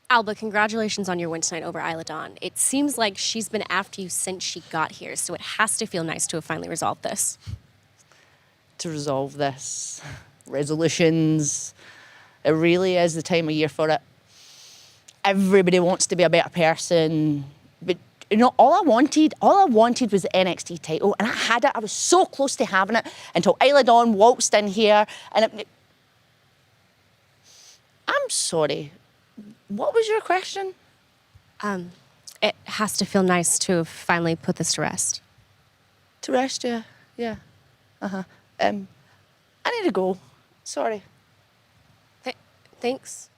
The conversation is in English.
Alba, congratulations on your win tonight over Isla Dawn. It seems like she's been after you since she got here, so it has to feel nice to have finally resolved this. To resolve this. Resolutions. It really is the time of year for it. Everybody wants to be a better person. But you know, all I wanted was the NXT title, and I had it. I was so close to having it until Isla Dawn waltzed in here, and I'm sorry. What was your question? It has to feel nice to have finally put this to rest. To rest, yeah. Yeah. I need to go. Sorry. Thanks.